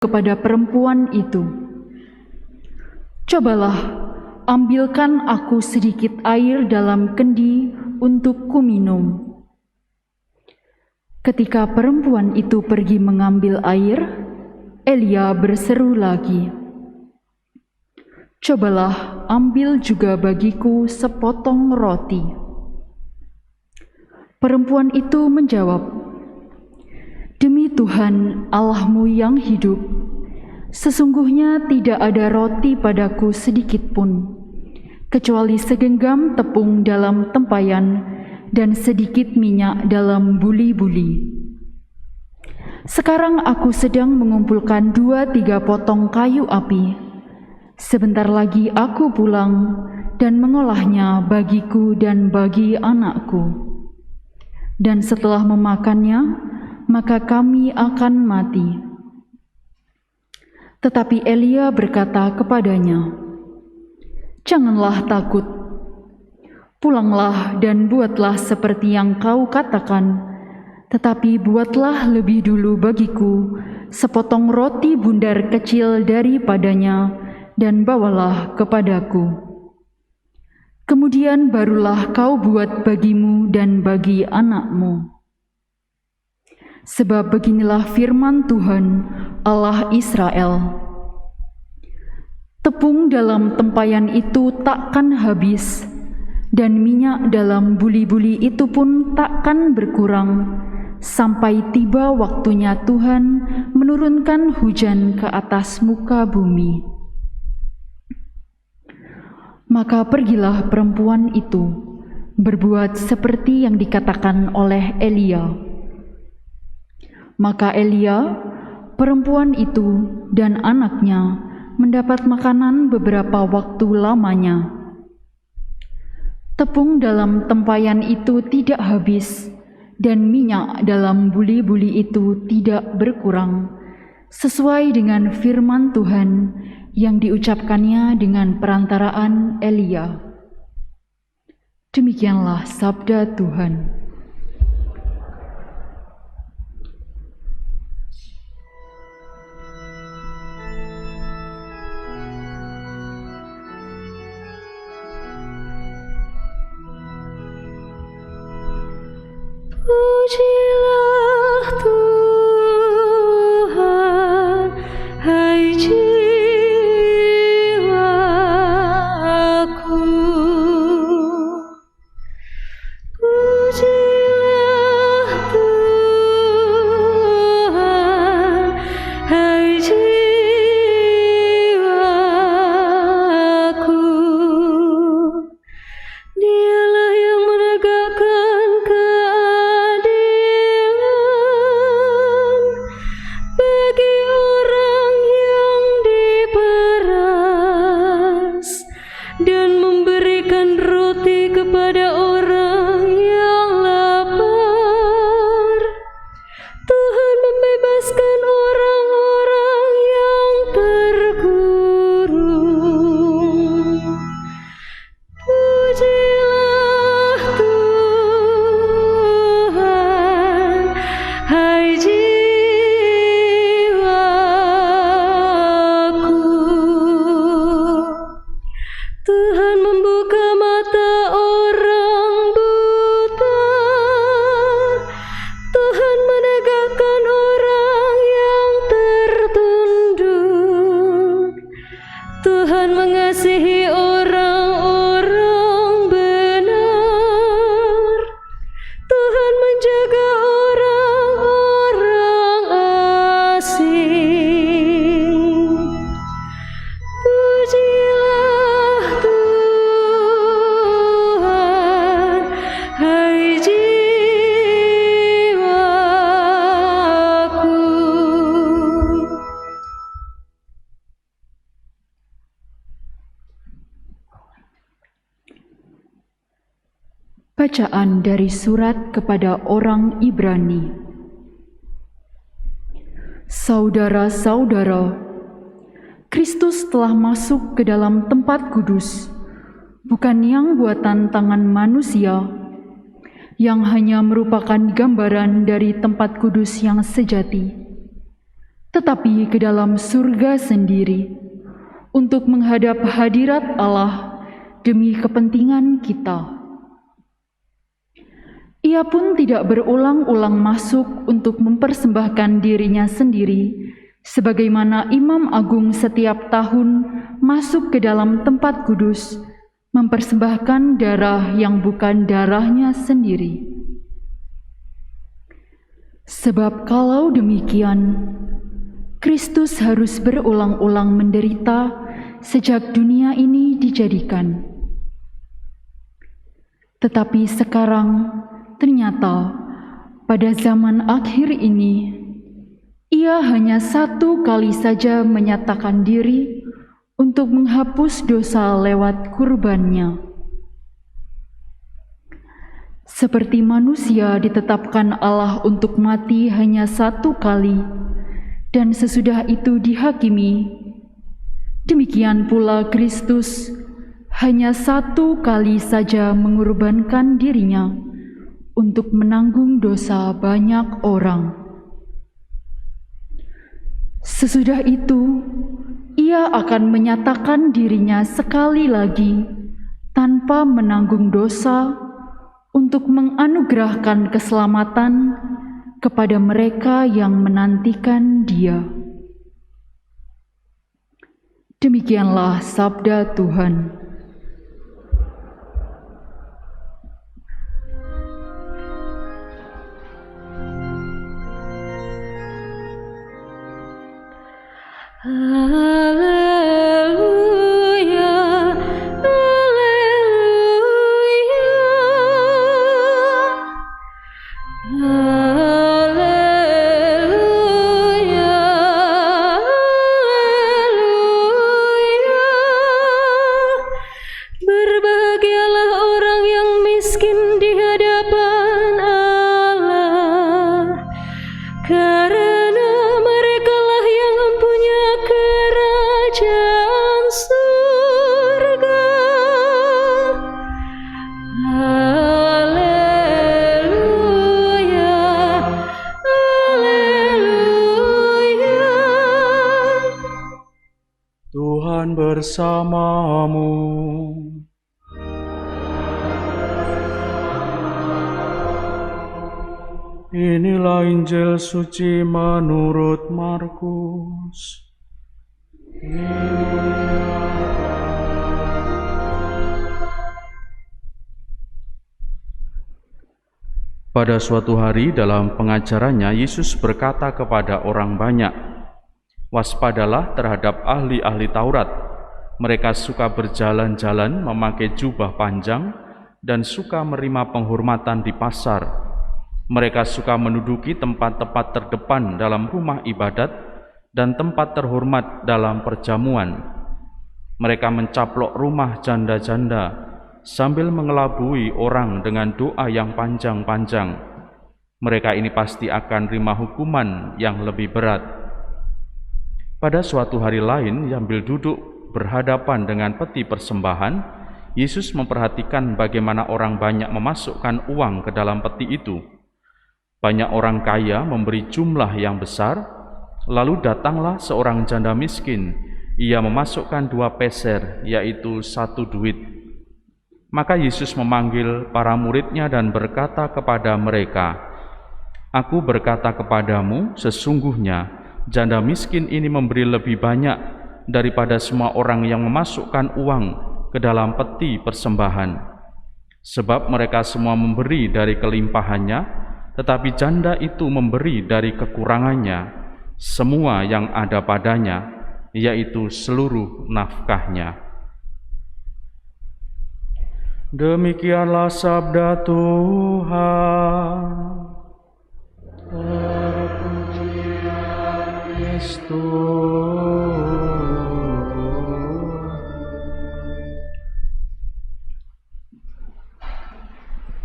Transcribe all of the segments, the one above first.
kepada perempuan itu, "Cobalah, ambilkan aku sedikit air dalam kendi untuk kuminum." Ketika perempuan itu pergi mengambil air, Elia berseru lagi, "Cobalah, ambil juga bagiku sepotong roti." Perempuan itu menjawab, "Demi Tuhan Allahmu yang hidup, sesungguhnya tidak ada roti padaku sedikit pun, kecuali segenggam tepung dalam tempayan dan sedikit minyak dalam buli-buli. Sekarang aku sedang mengumpulkan 2-3 potong kayu api. Sebentar lagi aku pulang dan mengolahnya bagiku dan bagi anakku. Dan setelah memakannya, maka kami akan mati." Tetapi Elia berkata kepadanya, "Janganlah takut. Pulanglah dan buatlah seperti yang kau katakan, tetapi buatlah lebih dulu bagiku sepotong roti bundar kecil daripadanya dan bawalah kepadaku. Kemudian barulah kau buat bagimu dan bagi anakmu. Sebab beginilah firman Tuhan, Allah Israel, tepung dalam tempayan itu takkan habis, dan minyak dalam buli-buli itu pun takkan berkurang, sampai tiba waktunya Tuhan menurunkan hujan ke atas muka bumi." Maka pergilah perempuan itu, berbuat seperti yang dikatakan oleh Elia. Maka Elia, perempuan itu, dan anaknya mendapat makanan beberapa waktu lamanya. Tepung dalam tempayan itu tidak habis, dan minyak dalam buli-buli itu tidak berkurang, sesuai dengan firman Tuhan yang diucapkannya dengan perantaraan Elia. Demikianlah sabda Tuhan. Pujilah Tuhan, hai jiwaku. Pujilah Tuhan, hai jiwaku. Dialah yang menegakkan keadilan bagi orang yang diperas dan memberikan roti kepada orang yang lapar. Tuhan membebaskan orang-orang yang terkurung. Pujilah Tuhan, hai jiwaku. Tuhan membuka mata orang buta. Tuhan menegakkan orang yang tertunduk. Tuhan mengasihi orang-orang benar. Tuhan menjaga orang-orang asing. Pujilah Tuhan, hai jiwaku. Bacaan dari surat kepada orang Ibrani. Saudara-saudara, Kristus telah masuk ke dalam tempat kudus, bukan yang buatan tangan manusia, yang hanya merupakan gambaran dari tempat kudus yang sejati. tetapi ke dalam surga sendiri, untuk menghadap hadirat Allah demi kepentingan kita. Ia pun tidak berulang-ulang masuk untuk mempersembahkan dirinya sendiri, sebagaimana Imam Agung setiap tahun masuk ke dalam tempat kudus, mempersembahkan darah yang bukan darahnya sendiri. Sebab kalau demikian, Kristus harus berulang-ulang menderita sejak dunia ini dijadikan. Tetapi sekarang, ternyata pada zaman akhir ini, Ia hanya satu kali saja menyatakan diri untuk menghapus dosa lewat kurbannya. Seperti manusia ditetapkan Allah untuk mati hanya satu kali, dan sesudah itu dihakimi, demikian pula Kristus hanya satu kali saja mengorbankan dirinya untuk menanggung dosa banyak orang. Sesudah itu, Ia akan menyatakan dirinya sekali lagi tanpa menanggung dosa untuk menganugerahkan keselamatan kepada mereka yang menantikan Dia. Demikianlah sabda Tuhan. Haleluya, haleluya, haleluya, haleluya. Berbahagialah orang yang miskin di hadapan Allah, karena merekalah yang mempunyai kerajaan surga. Haleluya, haleluya. Tuhan bersamamu. Inilah Injil suci menurut Markus. Pada suatu hari dalam pengajarannya, Yesus berkata kepada orang banyak, "Waspadalah terhadap ahli-ahli Taurat. Mereka suka berjalan-jalan memakai jubah panjang dan suka menerima penghormatan di pasar. Mereka suka menduduki tempat-tempat terdepan dalam rumah ibadat dan tempat terhormat dalam perjamuan. Mereka mencaplok rumah janda-janda sambil mengelabui orang dengan doa yang panjang-panjang. Mereka ini pasti akan terima hukuman yang lebih berat." Pada suatu hari lain, sambil duduk berhadapan dengan peti persembahan, Yesus memperhatikan bagaimana orang banyak memasukkan uang ke dalam peti itu. Banyak orang kaya memberi jumlah yang besar, lalu datanglah seorang janda miskin. Ia memasukkan 2 peser, yaitu 1 duit. Maka Yesus memanggil para muridnya dan berkata kepada mereka, "Aku berkata kepadamu, sesungguhnya janda miskin ini memberi lebih banyak daripada semua orang yang memasukkan uang ke dalam peti persembahan. Sebab mereka semua memberi dari kelimpahannya, tetapi janda itu memberi dari kekurangannya, semua yang ada padanya, yaitu seluruh nafkahnya." Demikianlah sabda Tuhan. Terpujilah Kristus.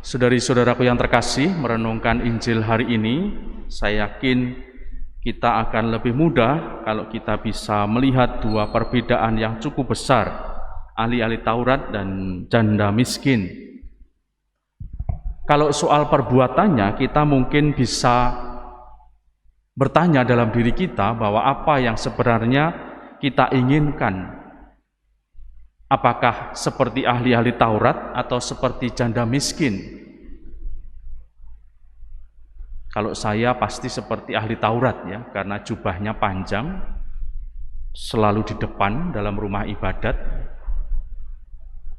Saudari-saudaraku yang terkasih, merenungkan Injil hari ini, saya yakin kita akan lebih mudah kalau kita bisa melihat 2 perbedaan yang cukup besar, ahli-ahli Taurat dan janda miskin. Kalau soal perbuatannya, kita mungkin bisa bertanya dalam diri kita bahwa apa yang sebenarnya kita inginkan. Apakah seperti ahli-ahli Taurat atau seperti janda miskin? Kalau saya pasti seperti ahli Taurat ya, karena jubahnya panjang, selalu di depan dalam rumah ibadat.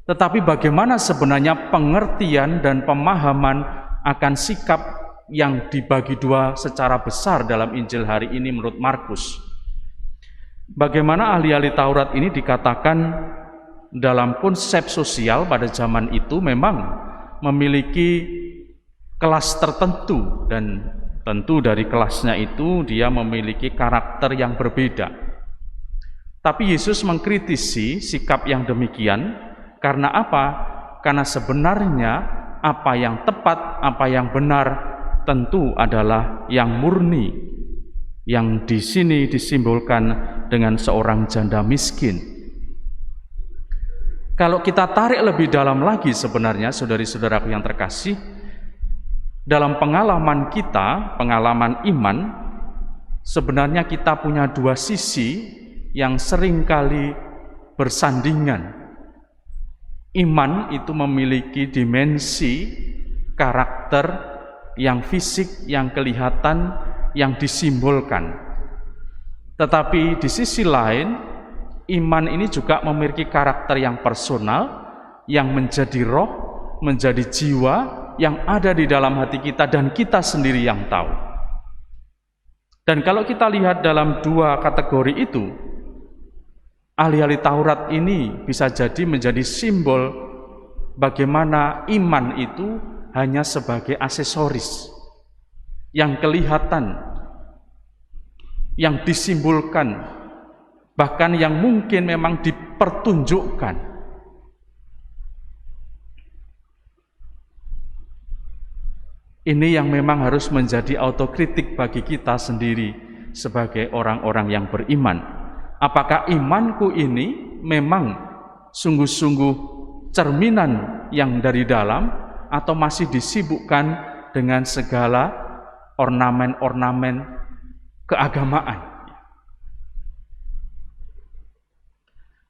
Tetapi bagaimana sebenarnya pengertian dan pemahaman akan sikap yang dibagi dua secara besar dalam Injil hari ini menurut Markus? Bagaimana ahli-ahli Taurat ini dikatakan dalam konsep sosial pada zaman itu memang memiliki kelas tertentu, dan tentu dari kelasnya itu dia memiliki karakter yang berbeda. Tapi Yesus mengkritisi sikap yang demikian karena apa? Karena sebenarnya apa yang tepat, apa yang benar tentu adalah yang murni, yang di sini disimbolkan dengan seorang janda miskin. Kalau kita tarik lebih dalam lagi sebenarnya saudari-saudaraku yang terkasih, dalam pengalaman kita, pengalaman iman, sebenarnya kita punya dua sisi yang seringkali bersandingan. Iman itu memiliki dimensi karakter yang fisik, yang kelihatan, yang disimbolkan. Tetapi di sisi lain, iman ini juga memiliki karakter yang personal, yang menjadi roh, menjadi jiwa, yang ada di dalam hati kita dan kita sendiri yang tahu. Dan kalau kita lihat dalam dua kategori itu, ahli-ahli Taurat ini bisa jadi menjadi simbol bagaimana iman itu hanya sebagai aksesoris yang kelihatan, yang disimbolkan, bahkan yang mungkin memang dipertunjukkan. Ini yang memang harus menjadi autokritik bagi kita sendiri sebagai orang-orang yang beriman. Apakah imanku ini memang sungguh-sungguh cerminan yang dari dalam, atau masih disibukkan dengan segala ornamen-ornamen keagamaan?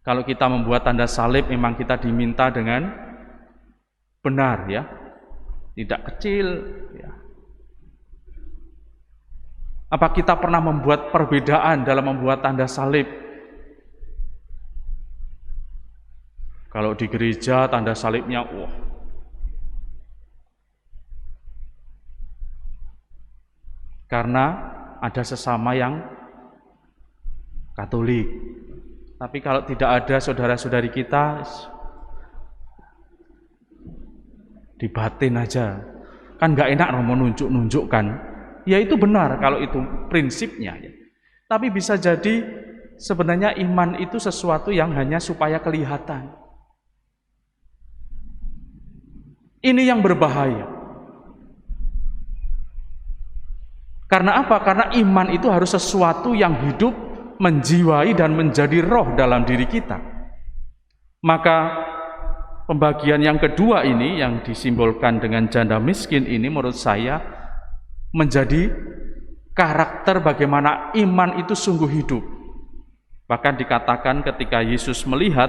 Kalau kita membuat tanda salib, memang kita diminta dengan benar ya, tidak kecil ya. Apa kita pernah membuat perbedaan dalam membuat tanda salib? Kalau di gereja tanda salibnya karena ada sesama yang Katolik. Tapi kalau tidak ada saudara-saudari kita, dibatin aja. Kan nggak enak mau nunjuk-nunjukkan. Ya itu benar kalau itu prinsipnya. Tapi bisa jadi sebenarnya iman itu sesuatu yang hanya supaya kelihatan. Ini yang berbahaya. Karena apa? Karena iman itu harus sesuatu yang hidup, menjiwai dan menjadi roh dalam diri kita. Maka pembagian yang kedua ini yang disimbolkan dengan janda miskin ini menurut saya menjadi karakter bagaimana iman itu sungguh hidup. Bahkan dikatakan ketika Yesus melihat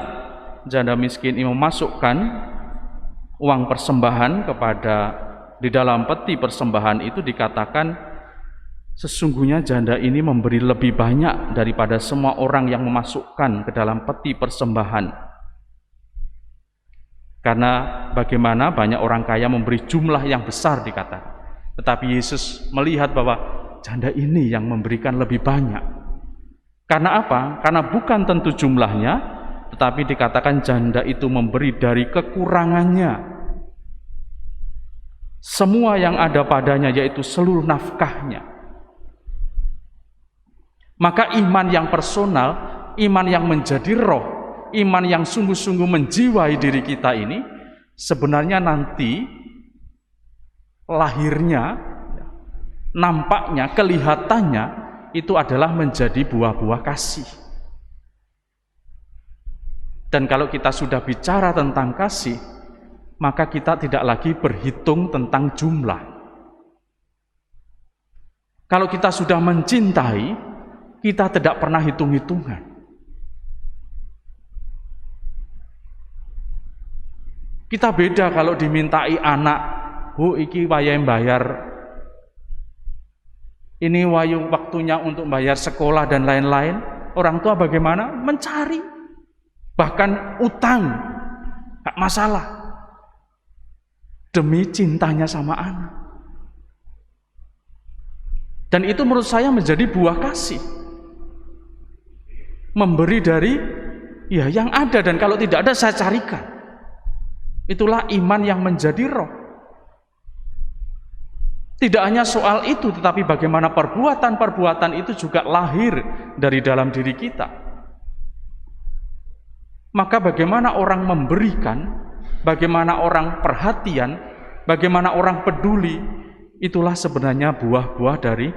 janda miskin ini memasukkan uang persembahan di dalam peti persembahan itu, dikatakan sesungguhnya janda ini memberi lebih banyak daripada semua orang yang memasukkan ke dalam peti persembahan. Karena bagaimana banyak orang kaya memberi jumlah yang besar dikatakan. Tetapi Yesus melihat bahwa janda ini yang memberikan lebih banyak. Karena apa? Karena bukan tentu jumlahnya, tetapi dikatakan janda itu memberi dari kekurangannya. Semua yang ada padanya, yaitu seluruh nafkahnya. Maka iman yang personal, iman yang menjadi roh, iman yang sungguh-sungguh menjiwai diri kita ini, sebenarnya nanti lahirnya, nampaknya, kelihatannya itu adalah menjadi buah-buah kasih. Dan kalau kita sudah bicara tentang kasih, maka kita tidak lagi berhitung tentang jumlah. Kalau kita sudah mencintai, kita tidak pernah hitung-hitungan. Kita beda kalau dimintai anak, "Bu, iki wayahe bayar. Ini waktunya untuk bayar sekolah dan lain-lain." Orang tua bagaimana? Mencari. Bahkan utang, gak masalah. Demi cintanya sama anak. Dan itu menurut saya menjadi buah kasih. Memberi dari yang ada, dan kalau tidak ada saya carikan. Itulah iman yang menjadi roh. Tidak hanya soal itu, tetapi bagaimana perbuatan-perbuatan itu juga lahir dari dalam diri kita. Maka bagaimana orang memberikan, bagaimana orang perhatian, bagaimana orang peduli, itulah sebenarnya buah-buah dari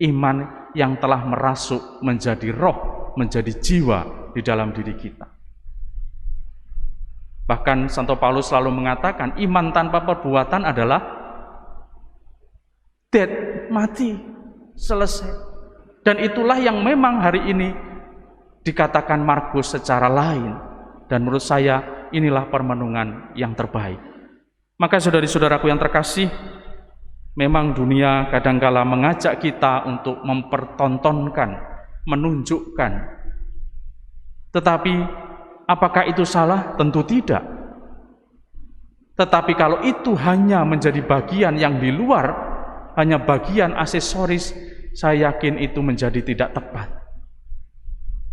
iman yang telah merasuk menjadi roh, menjadi jiwa di dalam diri kita. Bahkan Santo Paulus selalu mengatakan, iman tanpa perbuatan adalah dead, mati, selesai. Dan itulah yang memang hari ini dikatakan Markus secara lain. Dan menurut saya inilah permenungan yang terbaik. Maka saudari-saudaraku yang terkasih, memang dunia kadangkala mengajak kita untuk mempertontonkan, menunjukkan. Tetapi apakah itu salah? Tentu tidak. Tetapi kalau itu hanya menjadi bagian yang di luar, hanya bagian aksesoris, saya yakin itu menjadi tidak tepat.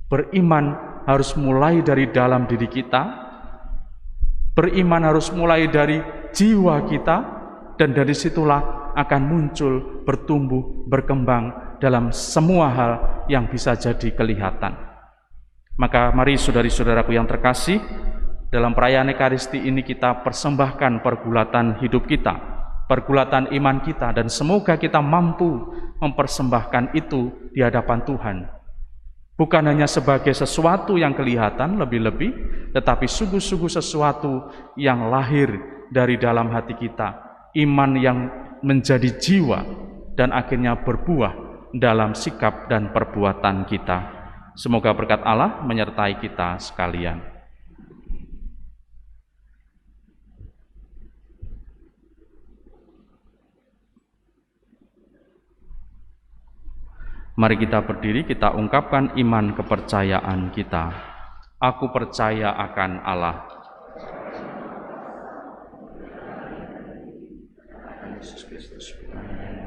Beriman harus mulai dari dalam diri kita, beriman harus mulai dari jiwa kita, dan dari situlah akan muncul, bertumbuh, berkembang dalam semua hal yang bisa jadi kelihatan. Maka mari saudari-saudaraku yang terkasih, dalam perayaan Ekaristi ini kita persembahkan pergulatan hidup kita, pergulatan iman kita, dan semoga kita mampu mempersembahkan itu di hadapan Tuhan. Bukan hanya sebagai sesuatu yang kelihatan lebih-lebih, tetapi sungguh-sungguh sesuatu yang lahir dari dalam hati kita, iman yang menjadi jiwa dan akhirnya berbuah dalam sikap dan perbuatan kita. Semoga berkat Allah menyertai kita sekalian. Mari kita berdiri, kita ungkapkan iman kepercayaan kita. Aku percaya akan Allah,